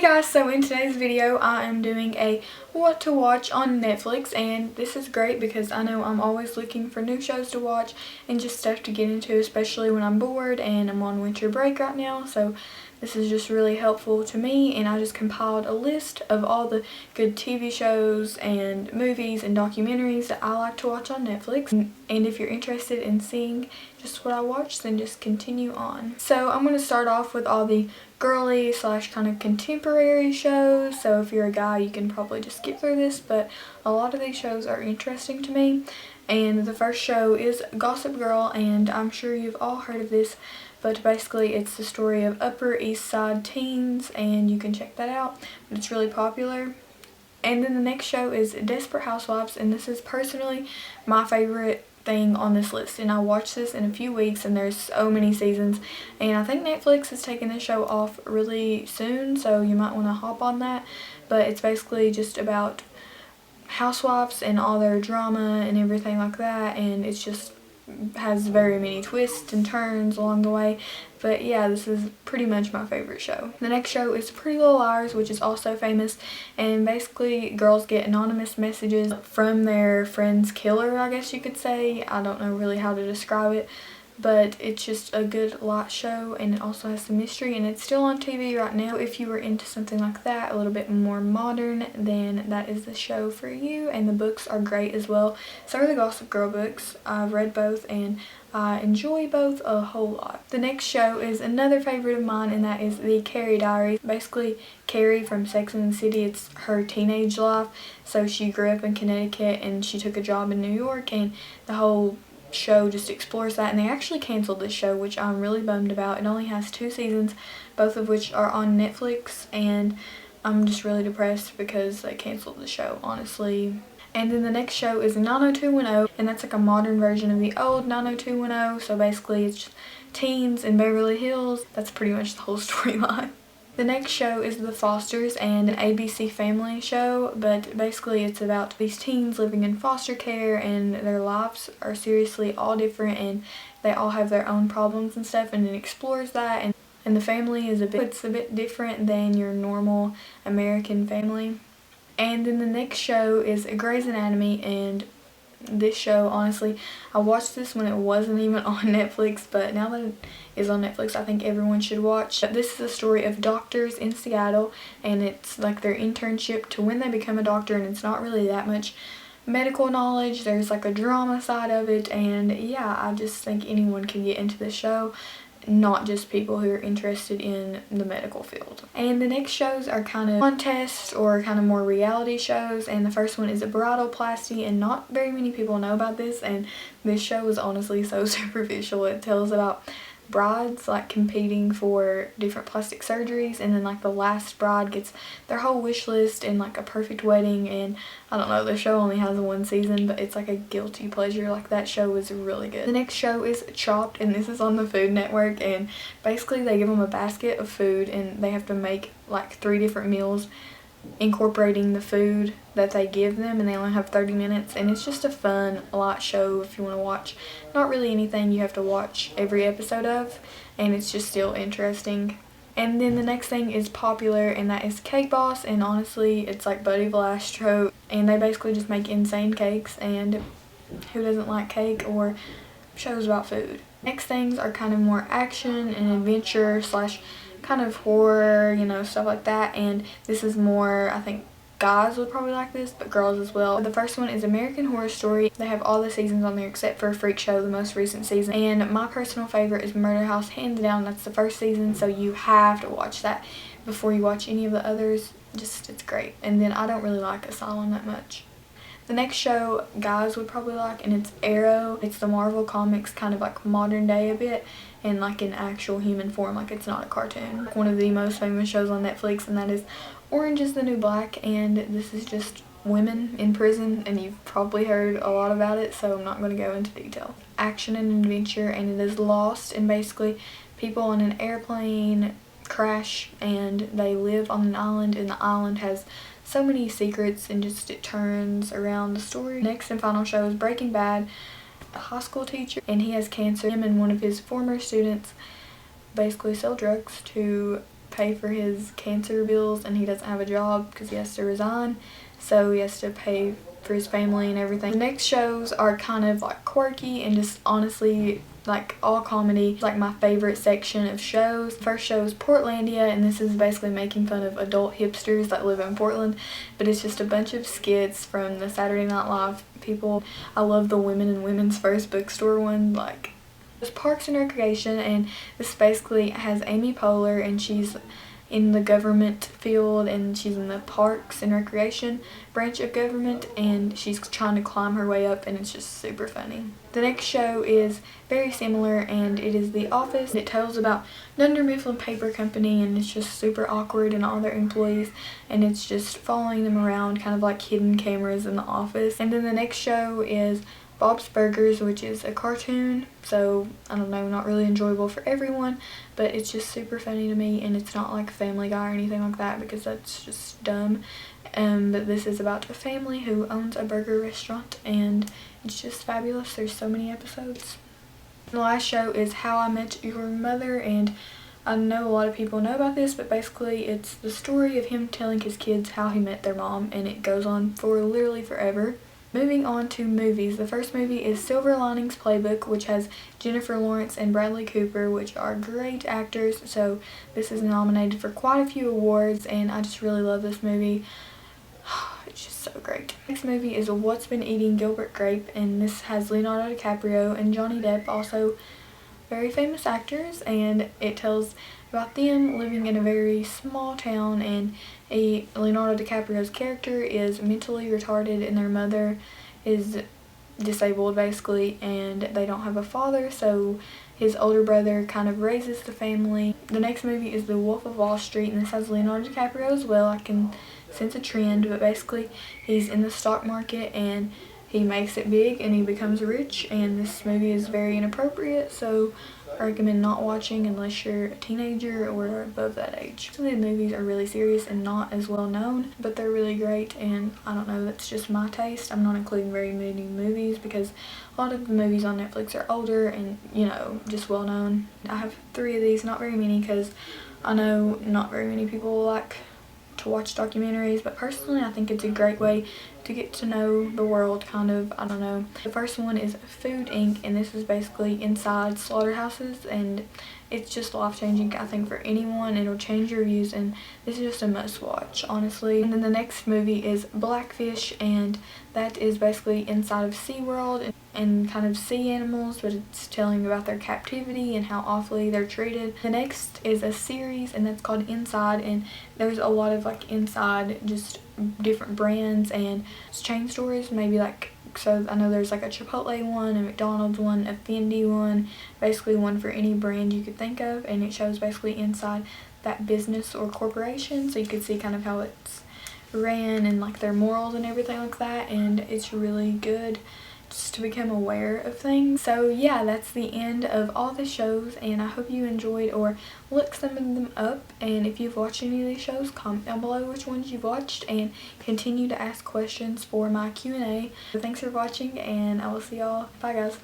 Guys, so in today's video I am doing a what to watch on Netflix, and this is great because I know I'm always looking for new shows to watch and just stuff to get into, especially when I'm bored and I'm on winter break right now. So this is just really helpful to me, and I just compiled a list of all the good TV shows and movies and documentaries that I like to watch on Netflix. And if you're interested in seeing just what I watch, then just continue on. So I'm going to start off with all the girly slash kind of contemporary shows. So if you're a guy, you can probably just skip through this, but a lot of these shows are interesting to me. And the first show is Gossip Girl, and I'm sure you've all heard of this, but basically it's the story of Upper East Side teens, and you can check that out. It's really popular. And then the next show is Desperate Housewives, and this is personally my favorite thing on this list, and I watched this in a few weeks, and there's so many seasons, and I think Netflix is taking this show off really soon, so you might want to hop on that. But it's basically just about housewives and all their drama and everything like that, and it's just has very many twists and turns along the way. But yeah, this is pretty much my favorite show. The next show is Pretty Little Liars, which is also famous, and basically girls get anonymous messages from their friend's killer, I guess you could say. I don't know really how to describe it, but it's just a good light show, and it also has some mystery, and it's still on TV right now. If you were into something like that, a little bit more modern, then that is the show for you. And the books are great as well. So are the Gossip Girl books. I've read both, and I enjoy both a whole lot. The next show is another favorite of mine, and that is the Carrie Diaries. Basically, Carrie from Sex and the City, it's her teenage life. So she grew up in Connecticut, and she took a job in New York, and the whole show just explores that. And they actually canceled this show, which I'm really bummed about. It only has 2 seasons, both of which are on Netflix, and I'm just really depressed because they canceled the show, honestly. And then the next show is 90210, and that's like a modern version of the old 90210. So basically it's just teens in Beverly Hills. That's pretty much the whole storyline. The next show is The Fosters, and an ABC Family show, but basically it's about these teens living in foster care, and their lives are seriously all different, and they all have their own problems and stuff, and it explores that, and the family is a bit different than your normal American family. And then the next show is Grey's Anatomy, and this show, honestly, I watched this when it wasn't even on Netflix, but now that it is on Netflix, I think everyone should watch. This is a story of doctors in Seattle, and it's like their internship to when they become a doctor, and it's not really that much medical knowledge. There's like a drama side of it, and yeah, I just think anyone can get into this show, not just people who are interested in the medical field. And the next shows are kind of contests or kind of more reality shows, and the first one is a Bridalplasty, and not very many people know about this, and this show is honestly so superficial. It tells about brides like competing for different plastic surgeries, and then like the last bride gets their whole wish list and like a perfect wedding. And I don't know, the show only has 1 season, but it's like a guilty pleasure. Like, that show was really good. The next show is Chopped, and this is on the Food Network, and basically they give them a basket of food, and they have to make like 3 different meals incorporating the food that they give them, and they only have 30 minutes, and it's just a fun light show if you want to watch not really anything you have to watch every episode of, and it's just still interesting. And then the next thing is Popular, and that is Cake Boss, and honestly it's like Buddy Valastro, and they basically just make insane cakes, and who doesn't like cake or shows about food. Next things are kind of more action and adventure slash kind of horror, you know, stuff like that, and this is more, I think guys would probably like this, but girls as well. The first one is American Horror Story. They have all the seasons on there except for Freak Show, the most recent season, and my personal favorite is Murder House, hands down. That's the first season, so you have to watch that before you watch any of the others. Just, it's great. And then I don't really like Asylum that much. The next show guys would probably like, and it's Arrow. It's the Marvel Comics, kind of like modern day a bit, and like in actual human form, like it's not a cartoon. One of the most famous shows on Netflix, and that is Orange is the New Black, and this is just women in prison, and you've probably heard a lot about it, so I'm not going to go into detail. Action and adventure, and it is Lost, and basically people on an airplane crash, and they live on an island, and the island has so many secrets, and just it turns around the story. Next and final show is Breaking Bad. A high school teacher, and he has cancer. Him and one of his former students basically sell drugs to pay for his cancer bills, and he doesn't have a job because he has to resign, so he has to pay for his family and everything. The next shows are kind of like quirky and just honestly like all comedy, like my favorite section of shows. First show is Portlandia, and this is basically making fun of adult hipsters that live in Portland, but it's just a bunch of skits from the Saturday Night Live people. I love the Women and Women's First Bookstore one. Like, there's Parks and Recreation, and this basically has Amy Poehler, and she's in the government field, and she's in the Parks and Recreation branch of government, and she's trying to climb her way up, and it's just super funny. The next show is very similar, and it is The Office. It tells about Dunder Mifflin Paper Company, and it's just super awkward and all their employees, and it's just following them around, kind of like hidden cameras in the office. And then the next show is Bob's Burgers, which is a cartoon, so I don't know, not really enjoyable for everyone, but it's just super funny to me, and it's not like Family Guy or anything like that because that's just dumb. But this is about a family who owns a burger restaurant, and it's just fabulous. There's so many episodes. The last show is How I Met Your Mother, and I know a lot of people know about this, but basically it's the story of him telling his kids how he met their mom, and it goes on for literally forever. Moving on to movies, the first movie is Silver Linings Playbook, which has Jennifer Lawrence and Bradley Cooper, which are great actors, so this is nominated for quite a few awards, and I just really love this movie. It's just so great. Next movie is What's Been Eating Gilbert Grape, and this has Leonardo DiCaprio and Johnny Depp, also very famous actors, and it tells about them living in a very small town, and Leonardo DiCaprio's character is mentally retarded, and their mother is disabled basically, and they don't have a father, so his older brother kind of raises the family. The next movie is The Wolf of Wall Street, and this has Leonardo DiCaprio as well. I can sense a trend, but basically he's in the stock market and he makes it big and he becomes rich, and this movie is very inappropriate, so I recommend not watching unless you're a teenager or above that age. Some of the movies are really serious and not as well known, but they're really great, and I don't know, that's just my taste. I'm not including very many movies because a lot of the movies on Netflix are older and, you know, just well known. I have 3 of these, not very many, because I know not very many people like to watch documentaries, but personally I think it's a great way to get to know the world, kind of. I don't know. The first one is Food Inc., and this is basically inside slaughterhouses, and it's just life-changing, I think, for anyone. It'll change your views, and this is just a must-watch, honestly. And then the next movie is Blackfish, and that is basically inside of SeaWorld and kind of sea animals, but it's telling about their captivity and how awfully they're treated. The next is a series, and that's called Inside, and there's a lot of like inside just different brands and chain stores, maybe like, so I know there's like a Chipotle one, a McDonald's one, a Fendi one, basically one for any brand you could think of, and it shows basically inside that business or corporation, so you could see kind of how it's ran and like their morals and everything like that, and it's really good just to become aware of things. So yeah, that's the end of all the shows, and I hope you enjoyed or looked some of them up, and if you've watched any of these shows, comment down below which ones you've watched and continue to ask questions for my Q&A. So thanks for watching, and I will see y'all. Bye guys.